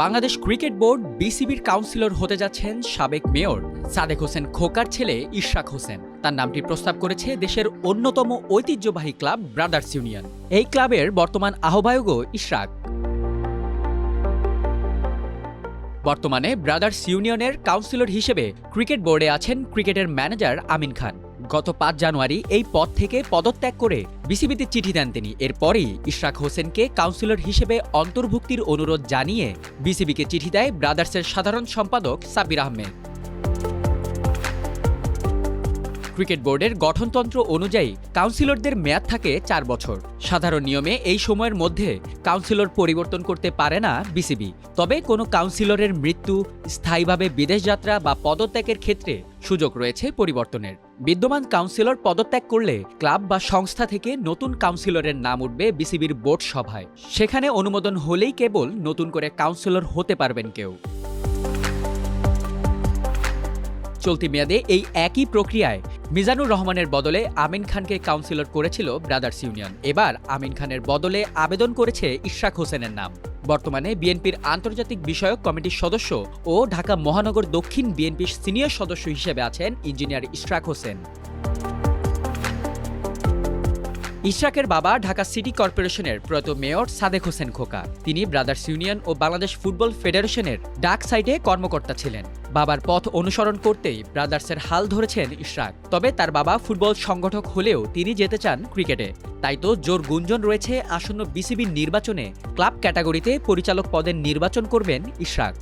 Bangladesh cricket board বিসিবির councillor হতে যাচ্ছেন সাবেক মেয়র সাদেক হোসেন খোকার ছেলে ইশরাক হোসেন। তার নামটি প্রস্তাব করেছে দেশের অন্যতম ঐতিহ্যবাহী ক্লাব ব্রাদার্স ইউনিয়ন। এই ক্লাবের বর্তমান আহ্বায়কও ইশরাক। বর্তমানে ব্রাদার্স ইউনিয়নের কাউন্সিলর হিসেবে ক্রিকেট বোর্ডে আছেন ক্রিকেটের ম্যানেজার আমিন খান। গত ৫ জানুয়ারি এই পদ থেকে পদত্যাগ করে বিসিবিতে চিঠি দেন তিনি। এরপরই ইশরাক হোসেনকে কাউন্সিলর হিসেবে অন্তর্ভুক্তির অনুরোধ জানিয়ে বিসিবিকে চিঠি দেয় ব্রাদার্সের সাধারণ সম্পাদক সাব্বির আহমেদ। ক্রিকেট বোর্ডের গঠনতন্ত্র অনুযায়ী কাউন্সিলরদের মেয়াদ থাকে ৪ বছর। সাধারণ নিয়মে এই সময়ের মধ্যে কাউন্সিলর পরিবর্তন করতে পারে না বিসিবি। তবে কোনো কাউন্সিলরের মৃত্যু, স্থায়ীভাবে বিদেশ যাত্রা বা পদত্যাগের ক্ষেত্রে সুযোগ রয়েছে পরিবর্তনের। বিদ্যমান কাউন্সিলর পদত্যাগ করলে ক্লাব বা সংস্থা থেকে নতুন কাউন্সিলরের নাম উঠবে বিসিবির বোর্ড সভায়। সেখানে অনুমোদন হলেই কেবল নতুন করে কাউন্সিলর হতে পারবেন কেউ। চলতি মেয়াদে এই একই প্রক্রিয়ায় মিজানুর রহমানের বদলে আমিন খানকে কাউন্সিলর করেছিল ব্রাদার্স ইউনিয়ন। এবার আমিন খানের বদলে আবেদন করেছে ইশরাক হোসেনের নাম। বর্তমানে বিএনপির আন্তর্জাতিক বিষয়ক কমিটির সদস্য ও ঢাকা মহানগর দক্ষিণ বিএনপির সিনিয়র সদস্য হিসেবে আছেন ইঞ্জিনিয়ার ইশরাক হোসেন। ইশরাকের বাবা ঢাকা সিটি কর্পোরেশনের প্রয়াত মেয়র সাদেক হোসেন খোকা। তিনি ব্রাদার্স ইউনিয়ন ও বাংলাদেশ ফুটবল ফেডারেশনের ডাক সাইডে কর্মকর্তা ছিলেন। বাবার পথ অনুসরণ করতেই ব্রাদার্সের হাল ধরেছেন ইশরাক। তবে তার বাবা ফুটবল সংগঠক হলেও তিনি যেতে চান ক্রিকেটে। তাই তো জোর গুঞ্জন রয়েছে আসন্ন বিসিবির নির্বাচনে ক্লাব ক্যাটাগরিতে পরিচালক পদের নির্বাচন করবেন ইশরাক।